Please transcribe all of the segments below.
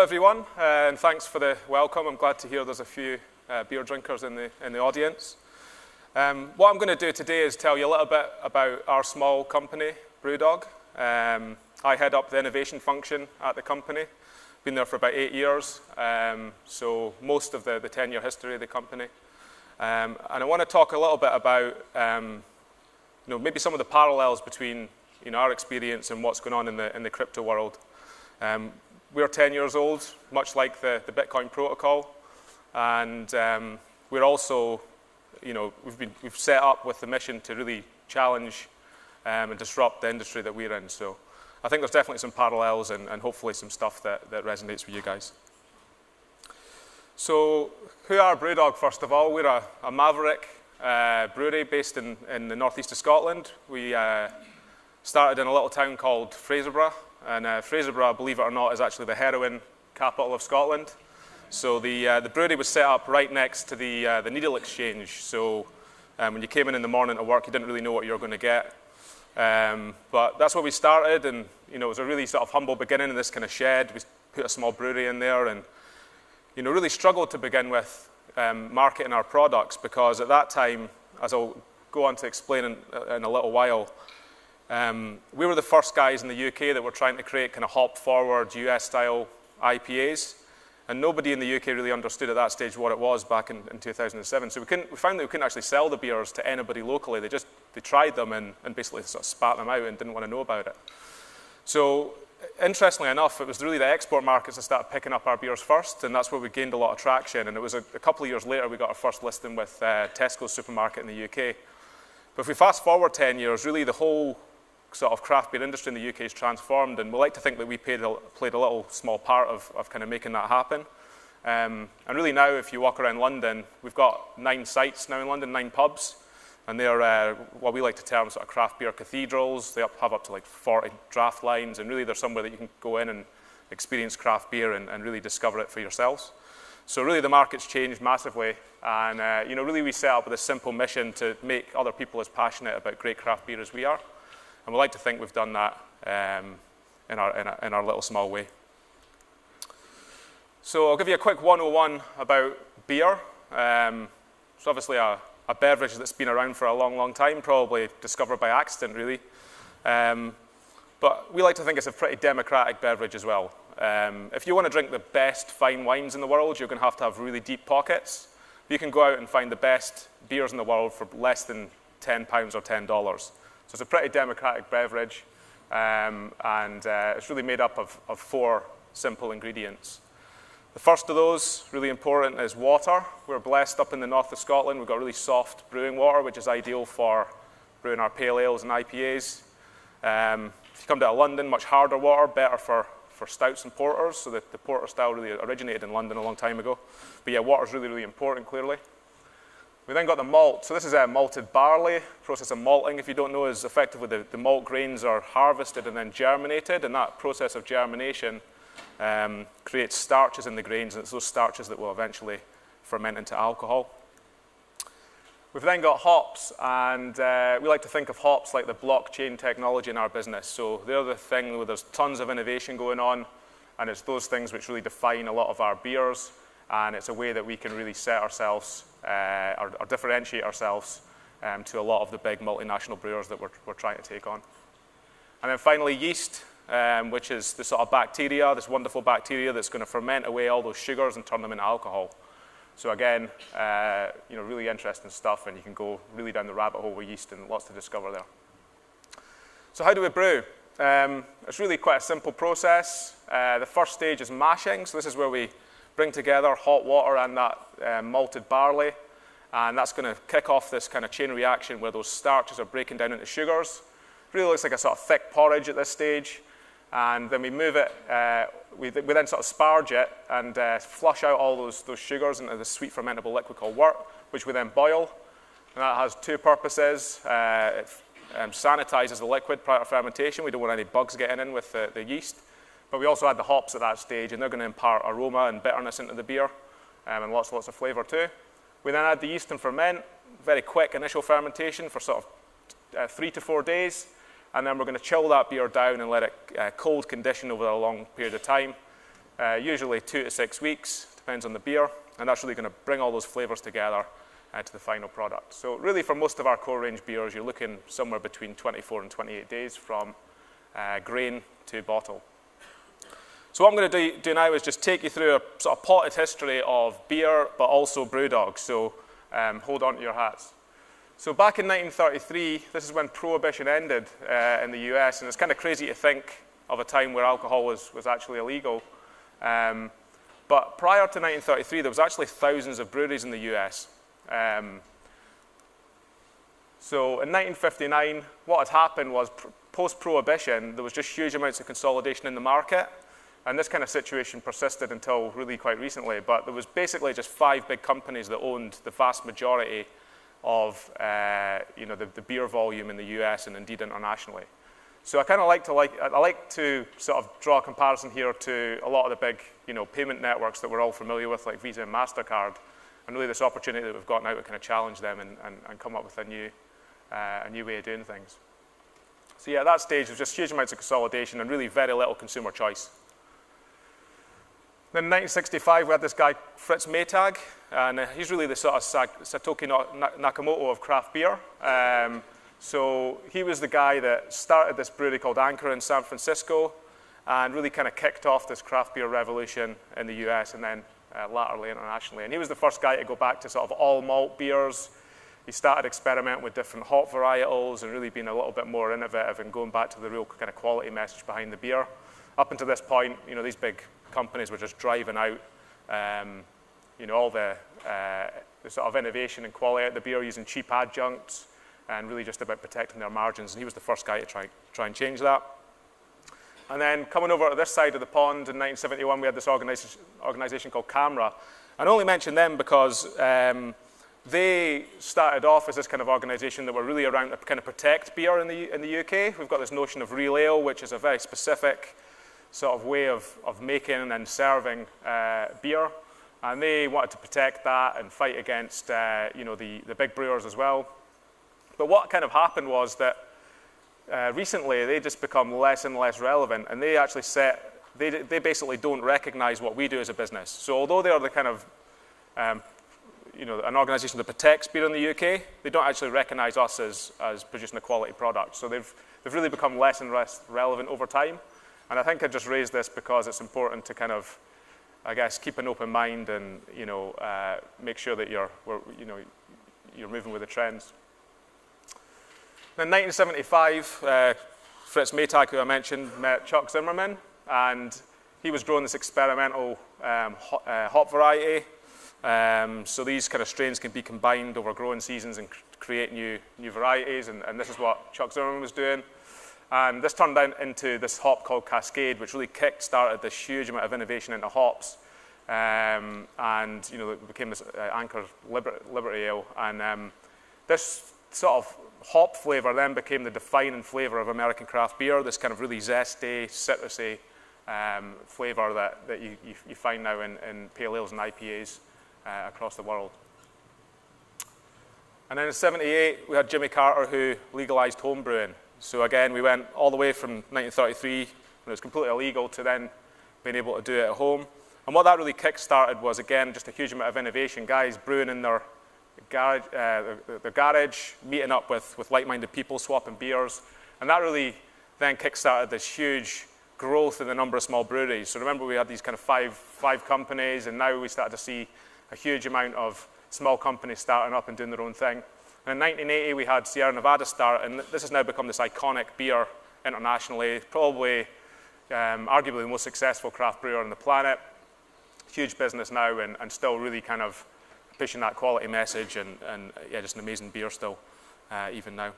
Hello everyone, and thanks for the welcome. I'm glad to hear there's a few beer drinkers in the audience. What I'm going to do today is tell you a little bit about our small company, Brewdog. I head up the innovation function at the company. Been there for about 8 years, so most of the 10-year history of the company. And I want to talk a little bit about maybe some of the parallels between our experience and what's going on in the crypto world. We're 10 years old, much like the Bitcoin protocol, and we're also, we've set up with the mission to really challenge and disrupt the industry that we're in. So I think there's definitely some parallels and hopefully some stuff that resonates with you guys. So who are Brewdog, first of all? We're a maverick brewery based in the northeast of Scotland. We started in a little town called Fraserburgh. And Fraserburgh, believe it or not, is actually the heroin capital of Scotland. So the brewery was set up right next to the needle exchange. So when you came in the morning to work, you didn't really know what you were going to get. But that's where we started, and it was a really sort of humble beginning in this kind of shed. We put a small brewery in there, and really struggled to begin with marketing our products, because at that time, as I'll go on to explain in a little while, we were the first guys in the UK that were trying to create kind of hop-forward US-style IPAs, and nobody in the UK really understood at that stage what it was back in 2007. So we found that we couldn't actually sell the beers to anybody locally. They tried them and basically sort of spat them out and didn't want to know about it. So interestingly enough, it was really the export markets that started picking up our beers first, and that's where we gained a lot of traction. And it was a couple of years later we got our first listing with Tesco's supermarket in the UK. But if we fast forward 10 years, really the whole sort of craft beer industry in the UK is transformed, and we like to think that we played a little small part of kind of making that happen. And really now, if you walk around London, we've got 9 sites now in London, 9 pubs, and they're what we like to term sort of craft beer cathedrals. They have up to like 40 draft lines, and really they're somewhere that you can go in and experience craft beer and really discover it for yourselves. So really the market's changed massively, and really we set up with a simple mission to make other people as passionate about great craft beer as we are. And we like to think we've done that in our little small way. So I'll give you a quick 101 about beer. It's obviously a beverage that's been around for a long, long time, probably discovered by accident, really. But we like to think it's a pretty democratic beverage as well. If you want to drink the best fine wines in the world, you're going to have really deep pockets. You can go out and find the best beers in the world for less than £10 or $10. So it's a pretty democratic beverage, and it's really made up of 4 simple ingredients. The first of those, really important, is water. We're blessed up in the north of Scotland. We've got really soft brewing water, which is ideal for brewing our pale ales and IPAs. If you come down to London, much harder water, better for stouts and porters. So the porter style really originated in London a long time ago. But yeah, water's really, really important, clearly. We then got the malt. So this is malted barley. Process of malting, if you don't know, is effectively the malt grains are harvested and then germinated, and that process of germination creates starches in the grains, and it's those starches that will eventually ferment into alcohol. We've then got hops, and we like to think of hops like the blockchain technology in our business. So they're the thing where there's tons of innovation going on, and it's those things which really define a lot of our beers, and it's a way that we can really set ourselves or differentiate ourselves to a lot of the big multinational brewers that we're trying to take on. And then finally, yeast, which is the sort of bacteria, this wonderful bacteria that's going to ferment away all those sugars and turn them into alcohol. So again, really interesting stuff, and you can go really down the rabbit hole with yeast and lots to discover there. So how do we brew? It's really quite a simple process. The first stage is mashing. So this is where we bring together hot water and that malted barley, and that's going to kick off this kind of chain reaction where those starches are breaking down into sugars. Really looks like a sort of thick porridge at this stage, and then we move it, we then sort of sparge it and flush out all those sugars into the sweet fermentable liquid called wort, which we then boil, and that has 2 purposes. It sanitizes the liquid prior to fermentation. We don't want any bugs getting in with the yeast. But we also add the hops at that stage, and they're going to impart aroma and bitterness into the beer, and lots of flavor too. We then add the yeast and ferment, very quick initial fermentation for sort of 3 to 4 days, and then we're going to chill that beer down and let it cold condition over a long period of time. usually 2 to 6 weeks, depends on the beer, and that's really going to bring all those flavors together to the final product. So really for most of our core range beers, you're looking somewhere between 24 and 28 days from grain to bottle. So what I'm going to do now is just take you through a sort of potted history of beer, but also Brewdog. So hold on to your hats. So back in 1933, this is when Prohibition ended in the US, and it's kind of crazy to think of a time where alcohol was actually illegal. But prior to 1933, there was actually thousands of breweries in the US. So in 1959, what had happened was post-Prohibition, there was just huge amounts of consolidation in the market. And this kind of situation persisted until really quite recently. But there was basically just 5 big companies that owned the vast majority of the beer volume in the US and indeed internationally. So I kind of like to sort of draw a comparison here to a lot of the big payment networks that we're all familiar with, like Visa and MasterCard, and really this opportunity that we've got now to kind of challenge them and come up with a new way of doing things. So yeah, at that stage, there was just huge amounts of consolidation and really very little consumer choice. Then in 1965, we had this guy, Fritz Maytag, and he's really the sort of Satoshi Nakamoto of craft beer. So he was the guy that started this brewery called Anchor in San Francisco and really kind of kicked off this craft beer revolution in the US and then latterly internationally. And he was the first guy to go back to sort of all malt beers. He started experimenting with different hop varietals and really being a little bit more innovative and going back to the real kind of quality message behind the beer. Up until this point, these big companies were just driving out, all the sort of innovation and quality out of the beer using cheap adjuncts and really just about protecting their margins. And he was the first guy to try and change that. And then coming over to this side of the pond in 1971, we had this organization called CAMRA. And I only mention them because they started off as this kind of organization that were really around to kind of protect beer in the UK. We've got this notion of real ale, which is a very specific sort of way of making and serving beer. And they wanted to protect that and fight against the big brewers as well. But what kind of happened was that recently they just become less and less relevant, and they actually they basically don't recognize what we do as a business. So although they are the kind of an organization that protects beer in the UK, they don't actually recognize us as producing a quality product. So they've really become less and less relevant over time. And I think I just raised this because it's important to kind of, I guess, keep an open mind and make sure that you're moving with the trends. In 1975, Fritz Maytag, who I mentioned, met Chuck Zimmerman, and he was growing this experimental hop variety. So these kind of strains can be combined over growing seasons and create new varieties, and this is what Chuck Zimmerman was doing. And this turned into this hop called Cascade, which really kick-started this huge amount of innovation into hops. And it became this Anchor Liberty Ale. And this sort of hop flavor then became the defining flavor of American craft beer, this kind of really zesty, citrusy flavor that you find now in pale ales and IPAs across the world. And then in '78, we had Jimmy Carter, who legalized home brewing. So again, we went all the way from 1933, when it was completely illegal, to then being able to do it at home. And what that really kick-started was, again, just a huge amount of innovation. Guys brewing in their garage, meeting up with like-minded people, swapping beers. And that really then kick-started this huge growth in the number of small breweries. So remember, we had these kind of five companies, and now we started to see a huge amount of small companies starting up and doing their own thing. And in 1980, we had Sierra Nevada start, and this has now become this iconic beer internationally, probably arguably the most successful craft brewer on the planet. Huge business now, and still really kind of pushing that quality message, and yeah, just an amazing beer still, even now.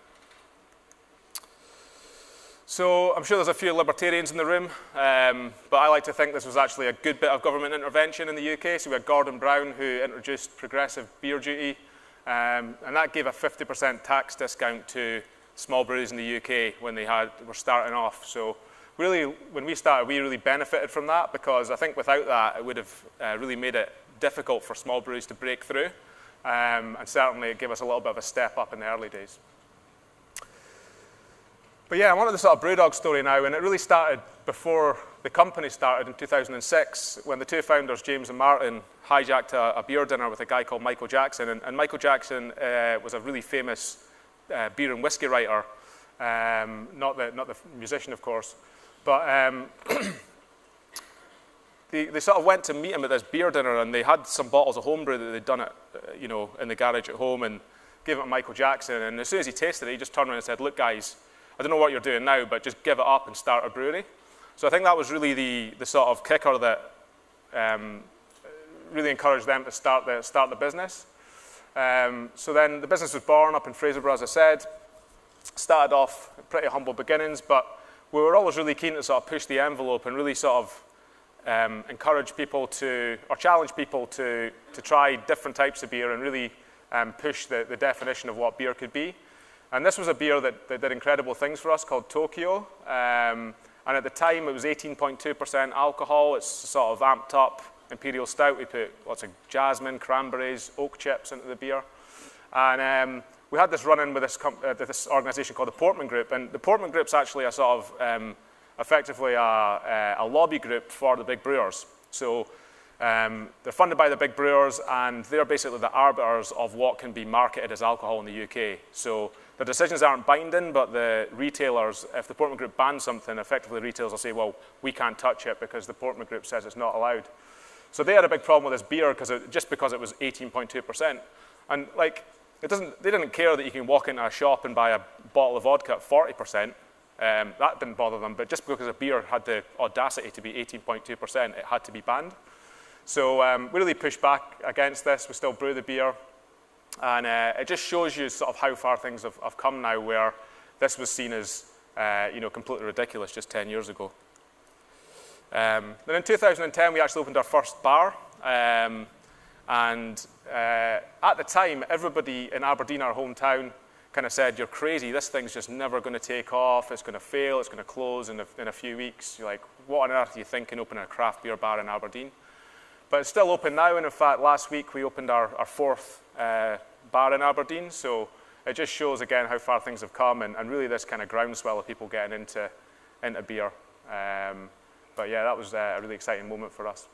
So I'm sure there's a few libertarians in the room, but I like to think this was actually a good bit of government intervention in the UK. So we had Gordon Brown, who introduced progressive beer duty, and that gave a 50% tax discount to small breweries in the UK when they were starting off. So really, when we started, we really benefited from that, because I think without that, it would have really made it difficult for small breweries to break through, and certainly it gave us a little bit of a step up in the early days. But yeah, I wanted the sort of Brewdog story now, and it really started before the company started in 2006, when the two founders, James and Martin, hijacked a beer dinner with a guy called Michael Jackson. And Michael Jackson was a really famous beer and whiskey writer, not the musician, of course. But they sort of went to meet him at this beer dinner, and they had some bottles of homebrew that they'd done it, in the garage at home, and gave it to Michael Jackson. And as soon as he tasted it, he just turned around and said, "Look, guys, I don't know what you're doing now, but just give it up and start a brewery." So I think that was really the sort of kicker that really encouraged them to start the business. So then the business was born up in Fraserburgh, as I said. Started off pretty humble beginnings, but we were always really keen to sort of push the envelope and really sort of encourage people or challenge people to try different types of beer and really push the definition of what beer could be. And this was a beer that did incredible things for us called Tokyo. And at the time, it was 18.2% alcohol. It's sort of amped up imperial stout. We put lots of jasmine, cranberries, oak chips into the beer. And we had this run-in with this organization called the Portman Group. And the Portman Group's actually a sort of effectively a lobby group for the big brewers. So they're funded by the big brewers, and they're basically the arbiters of what can be marketed as alcohol in the UK. So the decisions aren't binding, but the retailers, if the Portman Group bans something, effectively the retailers will say, well, we can't touch it because the Portman Group says it's not allowed. So they had a big problem with this beer just because it was 18.2%. And like, they didn't care that you can walk into a shop and buy a bottle of vodka at 40%. That didn't bother them, but just because a beer had the audacity to be 18.2%, it had to be banned. So we really pushed back against this. We still brew the beer. And it just shows you sort of how far things have come now, where this was seen as completely ridiculous just 10 years ago. Then in 2010, we actually opened our first bar. And at the time, everybody in Aberdeen, our hometown, kind of said, "You're crazy, this thing's just never going to take off, it's going to fail, it's going to close in a few weeks. You're like, what on earth are you thinking opening a craft beer bar in Aberdeen?" But it's still open now, and in fact, last week we opened our fourth bar in Aberdeen, so it just shows again how far things have come, and really this kind of groundswell of people getting into beer. But yeah, that was a really exciting moment for us.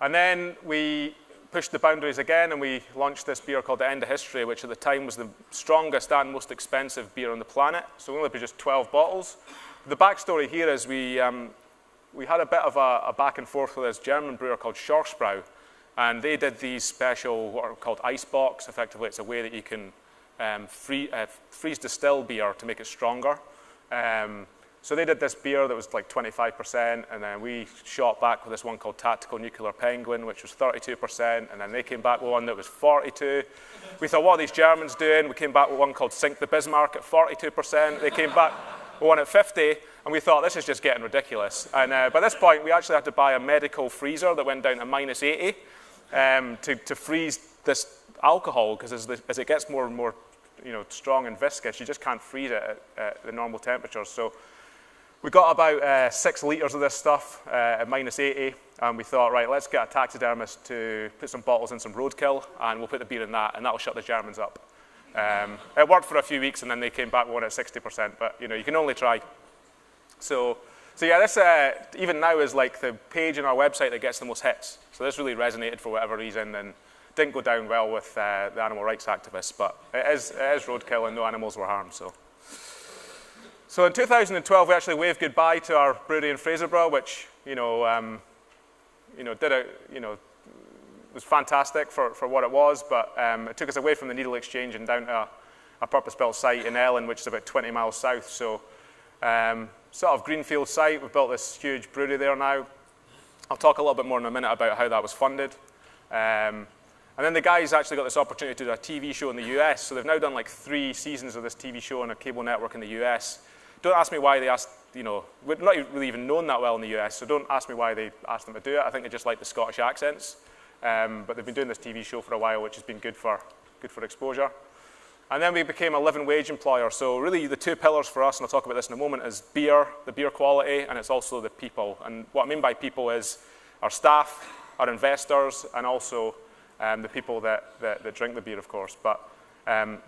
And then we pushed the boundaries again, and we launched this beer called The End of History, which at the time was the strongest and most expensive beer on the planet. So we only produced 12 bottles. The backstory here is we had a bit of a back and forth with this German brewer called Schorschbrau, and they did these special, what are called ice box. Effectively, it's a way that you can freeze distill beer to make it stronger. So they did this beer that was like 25%, and then we shot back with this one called Tactical Nuclear Penguin, which was 32%, and then they came back with one that was 42%. We thought, what are these Germans doing? We came back with one called Sink the Bismarck at 42%. They came back with one at 50%, and we thought, this is just getting ridiculous. And by this point, we actually had to buy a medical freezer that went down to -80 to freeze this alcohol, because as it gets more and more strong and viscous, you just can't freeze it at the normal temperatures. So we got about 6 litres of this stuff at -80, and we thought, right, let's get a taxidermist to put some bottles in some roadkill, and we'll put the beer in that, and that'll shut the Germans up. It worked for a few weeks, and then they came back with one at 60%, but you can only try. So yeah, this even now is like the page on our website that gets the most hits. So this really resonated for whatever reason, and didn't go down well with the animal rights activists, but it is roadkill, and no animals were harmed. So in 2012, we actually waved goodbye to our brewery in Fraserburgh, which was fantastic for what it was, but it took us away from the Needle Exchange and down to a purpose-built site in Ellen, which is about 20 miles south. So sort of greenfield site. We've built this huge brewery there now. I'll talk a little bit more in a minute about how that was funded. And then the guys actually got this opportunity to do a TV show in the US. So they've now done like 3 seasons of this TV show on a cable network in the US. Don't ask me why they asked, we're not really even known that well in the US, so don't ask me why they asked them to do it. I think they just like the Scottish accents. But they've been doing this TV show for a while, which has been good for exposure. And then we became a living wage employer. So really the 2 pillars for us, and I'll talk about this in a moment, is beer, the beer quality, and it's also the people. And what I mean by people is our staff, our investors, and also the people that drink the beer, of course. But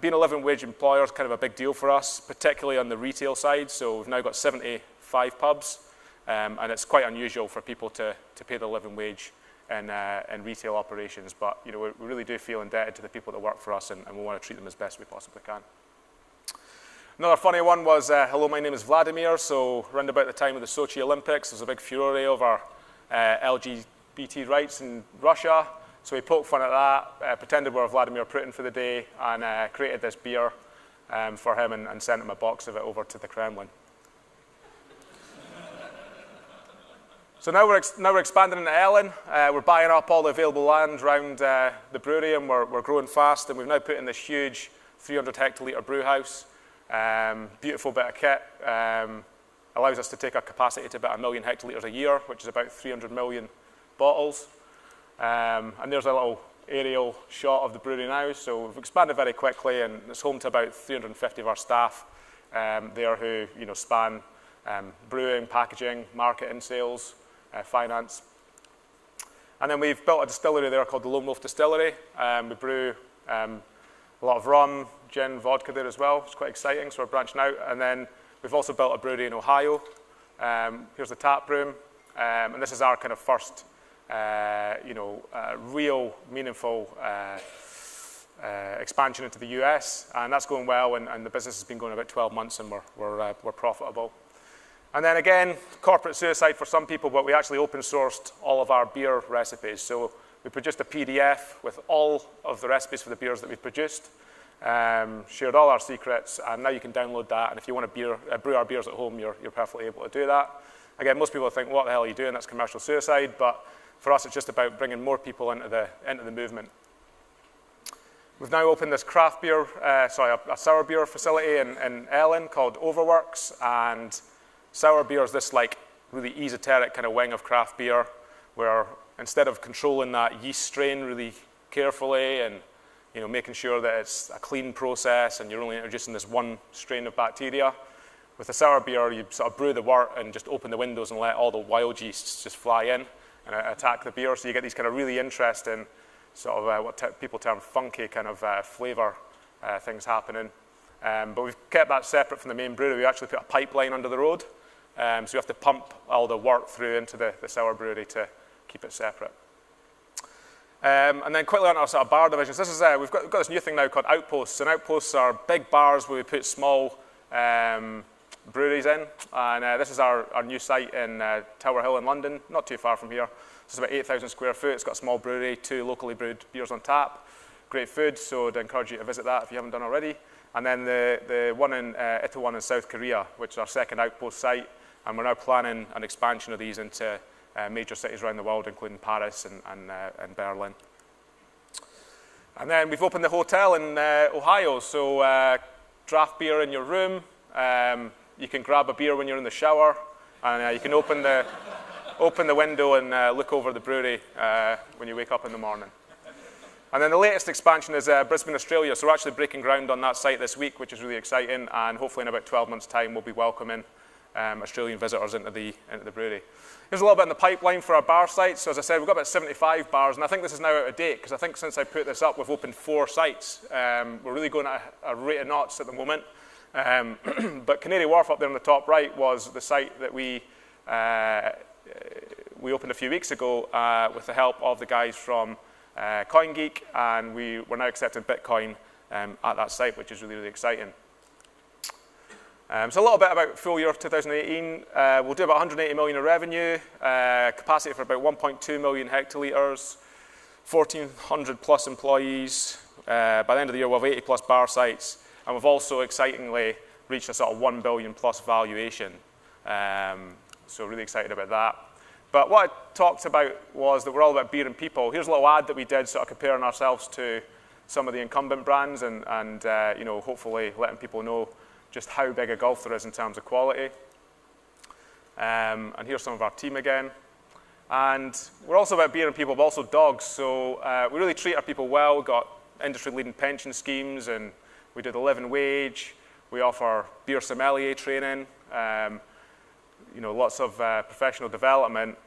Being a living wage employer is kind of a big deal for us, particularly on the retail side. So we've now got 75 pubs, and it's quite unusual for people to pay the living wage in retail operations. But you know, we really do feel indebted to the people that work for us, and we want to treat them as best we possibly can. Another funny one was, hello, my name is Vladimir. So around about the time of the Sochi Olympics, there was a big furore over LGBT rights in Russia. So we poked fun at that, pretended we were Vladimir Putin for the day, and created this beer for him and sent him a box of it over to the Kremlin. So now we're expanding into Ellen. We're buying up all the available land around the brewery, and we're growing fast. And we've now put in this huge 300 hectolitre brew house. Beautiful bit of kit. Allows us to take our capacity to about 1 million hectolitres a year, which is about 300 million bottles. And there's a little aerial shot of the brewery now. So we've expanded very quickly, and it's home to about 350 of our staff there who span brewing, packaging, marketing, sales, finance. And then we've built a distillery there called the Lone Wolf Distillery. We brew a lot of rum, gin, vodka there as well. It's quite exciting, so we're branching out. And then we've also built a brewery in Ohio. Here's the tap room. And this is our kind of first real meaningful expansion into the US, and that's going well, and the business has been going about 12 months, and we're profitable. And then again, corporate suicide for some people, but we actually open sourced all of our beer recipes. So we produced a PDF with all of the recipes for the beers that we've produced, shared all our secrets, and now you can download that, and if you want to brew our beers at home, you're perfectly able to do that. Again, most people think, what the hell are you doing? That's commercial suicide, but for us, it's just about bringing more people into the movement. We've now opened this a sour beer facility in Ellen called Overworks, and sour beer is this like really esoteric kind of wing of craft beer, where instead of controlling that yeast strain really carefully and making sure that it's a clean process and you're only introducing this one strain of bacteria, with a sour beer you sort of brew the wort and just open the windows and let all the wild yeasts just fly in and attack the beer. So you get these kind of really interesting sort of what people term funky kind of flavor things happening. But we've kept that separate from the main brewery. We actually put a pipeline under the road. So you have to pump all the wort through into the sour brewery to keep it separate. And then quickly on our sort of bar divisions. This is we've got this new thing now called outposts. And outposts are big bars where we put small breweries in, and this is our new site in Tower Hill in London, not too far from here. It's about 8,000 square foot. It's got a small brewery, 2 locally brewed beers on tap, great food, so I'd encourage you to visit that if you haven't done already. And then the one in Itaewon in South Korea, which is our second outpost site, and we're now planning an expansion of these into major cities around the world, including Paris and Berlin. And then we've opened the hotel in Ohio, so draft beer in your room. You can grab a beer when you're in the shower, and you can open the window and look over the brewery when you wake up in the morning. And then the latest expansion is Brisbane, Australia. So we're actually breaking ground on that site this week, which is really exciting, and hopefully in about 12 months' time we'll be welcoming Australian visitors into the brewery. Here's a little bit in the pipeline for our bar sites. So as I said, we've got about 75 bars, and I think this is now out of date, because I think since I put this up, we've opened 4 sites. We're really going at a rate of knots at the moment. But Canary Wharf up there on the top right was the site that we opened a few weeks ago with the help of the guys from CoinGeek, and we're now accepting Bitcoin at that site, which is really, really exciting. So a little bit about full year of 2018. We'll do about 180 million in revenue, capacity for about 1.2 million hectolitres, 1,400 plus employees. By the end of the year, we'll have 80 plus bar sites. And we've also, excitingly, reached a sort of 1 billion plus valuation. So really excited about that. But what I talked about was that we're all about beer and people. Here's a little ad that we did sort of comparing ourselves to some of the incumbent brands and hopefully letting people know just how big a gulf there is in terms of quality. And here's some of our team again. And we're also about beer and people, but also dogs. So we really treat our people well. We've got industry-leading pension schemes, and we do the living wage. We offer beer sommelier training, lots of professional development.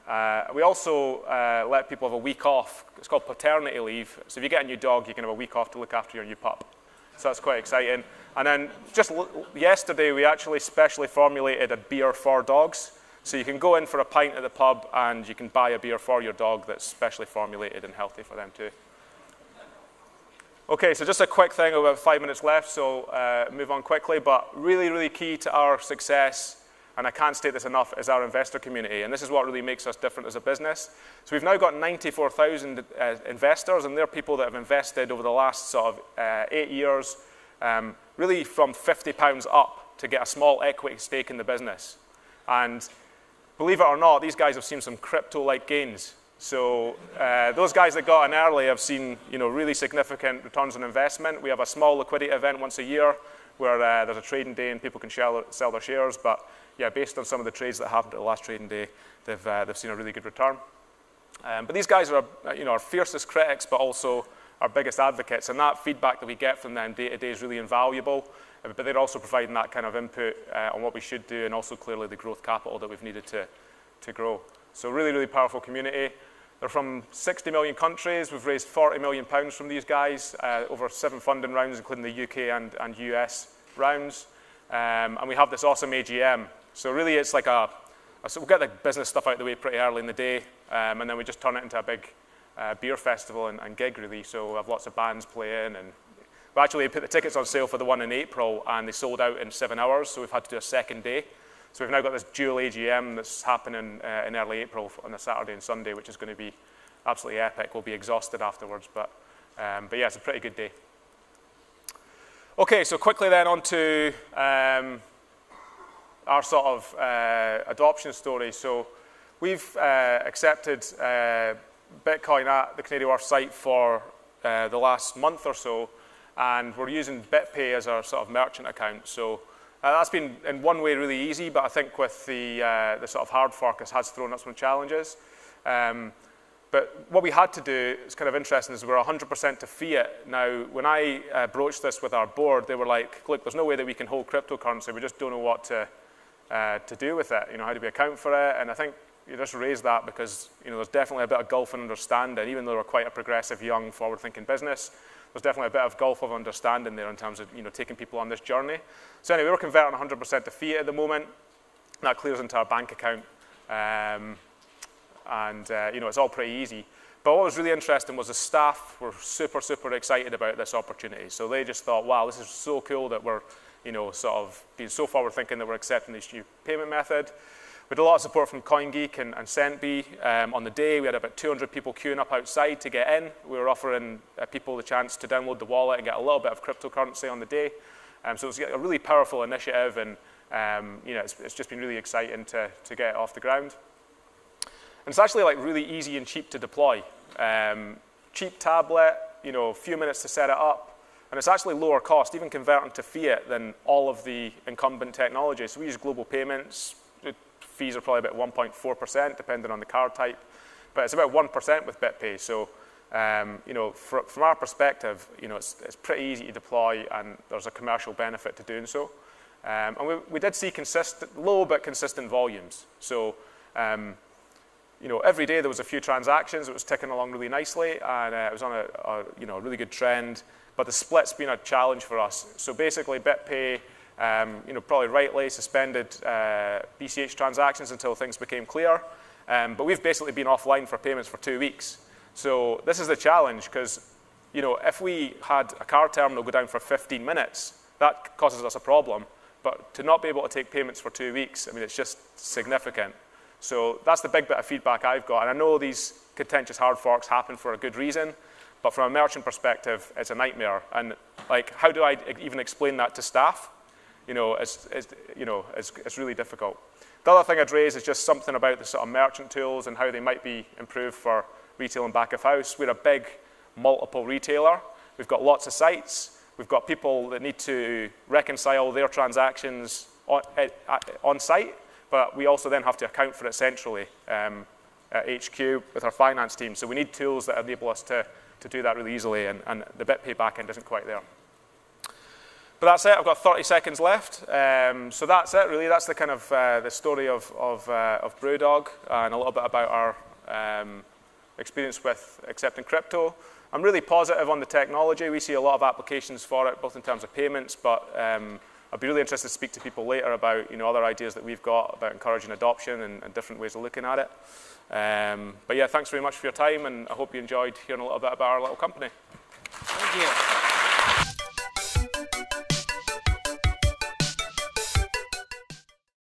We also let people have a week off. It's called paternity leave. So if you get a new dog, you can have a week off to look after your new pup. So that's quite exciting. And then just yesterday, we actually specially formulated a beer for dogs. So you can go in for a pint at the pub, and you can buy a beer for your dog that's specially formulated and healthy for them too. Okay, so just a quick thing, we have 5 minutes left, so move on quickly. But really, really key to our success, and I can't state this enough, is our investor community. And this is what really makes us different as a business. So we've now got 94,000 investors, and they're people that have invested over the last sort of 8 years, really from £50 up to get a small equity stake in the business. And believe it or not, these guys have seen some crypto-like gains. So those guys that got in early have seen really significant returns on investment. We have a small liquidity event once a year where there's a trading day and people can sell their shares. But yeah, based on some of the trades that happened at the last trading day, they've seen a really good return. But these guys are our fiercest critics, but also our biggest advocates. And that feedback that we get from them day to day is really invaluable. But they're also providing that kind of input on what we should do, and also clearly the growth capital that we've needed to grow. So really, really powerful community. They're from 60 million countries. We've raised £40 million from these guys, over 7 funding rounds, including the UK and US rounds. And we have this awesome AGM. So really, it's like so we'll get the business stuff out of the way pretty early in the day, and then we just turn it into a big beer festival and gig, really. So we have lots of bands playing, and we actually put the tickets on sale for the one in April, and they sold out in 7 hours, so we've had to do a second day. So we've now got this dual AGM that's happening in early April on a Saturday and Sunday, which is going to be absolutely epic. We'll be exhausted afterwards, but yeah, it's a pretty good day. Okay, so quickly then on to our sort of adoption story. So we've accepted Bitcoin at the Canadian Wharf site for the last month or so, and we're using BitPay as our sort of merchant account. So that's been, in one way, really easy, but I think with the sort of hard fork, it has thrown up some challenges. But what we had to do, it's kind of interesting, is we're 100% to fiat. Now, when I broached this with our board, they were like, look, there's no way that we can hold cryptocurrency. We just don't know what to do with it. How do we account for it? And I think you just raised that because there's definitely a bit of gulf in understanding. Even though we're quite a progressive, young, forward-thinking business, there's definitely a bit of gulf of understanding there in terms of taking people on this journey. So anyway, we're converting 100% to fiat at the moment. That clears into our bank account, and it's all pretty easy. But what was really interesting was the staff were super, super excited about this opportunity. So they just thought, wow, this is so cool that we're sort of being so forward-thinking that we're accepting this new payment method. We had a lot of support from CoinGeek and Centbee. On the day, we had about 200 people queuing up outside to get in. We were offering people the chance to download the wallet and get a little bit of cryptocurrency on the day. So it was a really powerful initiative, and it's just been really exciting to get it off the ground. And it's actually really easy and cheap to deploy. Cheap tablet, a few minutes to set it up, and it's actually lower cost, even converting to fiat, than all of the incumbent technology. So we use global payments. Fees are probably about 1.4%, depending on the card type, but it's about 1% with BitPay. So, from our perspective, it's pretty easy to deploy, and there's a commercial benefit to doing so. And we did see low but consistent volumes. So, every day there was a few transactions. It was ticking along really nicely, and it was on a really good trend. But the split's been a challenge for us. So basically, BitPay, probably rightly suspended BCH transactions until things became clear. But we've basically been offline for payments for 2 weeks. So this is the challenge, because if we had a card terminal go down for 15 minutes, that causes us a problem. But to not be able to take payments for 2 weeks, it's just significant. So that's the big bit of feedback I've got. And I know these contentious hard forks happen for a good reason, but from a merchant perspective, it's a nightmare. And how do I even explain that to staff? It's really difficult. The other thing I'd raise is just something about the sort of merchant tools and how they might be improved for retail and back of house. We're a big multiple retailer. We've got lots of sites. We've got people that need to reconcile their transactions on site, but we also then have to account for it centrally at HQ with our finance team. So we need tools that enable us to do that really easily, and the BitPay backend isn't quite there. But that's it. I've got 30 seconds left. So that's it, really. That's the kind of the story of Brewdog, and a little bit about our experience with accepting crypto. I'm really positive on the technology. We see a lot of applications for it, both in terms of payments, but I'd be really interested to speak to people later about other ideas that we've got about encouraging adoption and different ways of looking at it. But yeah, thanks very much for your time, and I hope you enjoyed hearing a little bit about our little company. Thank you.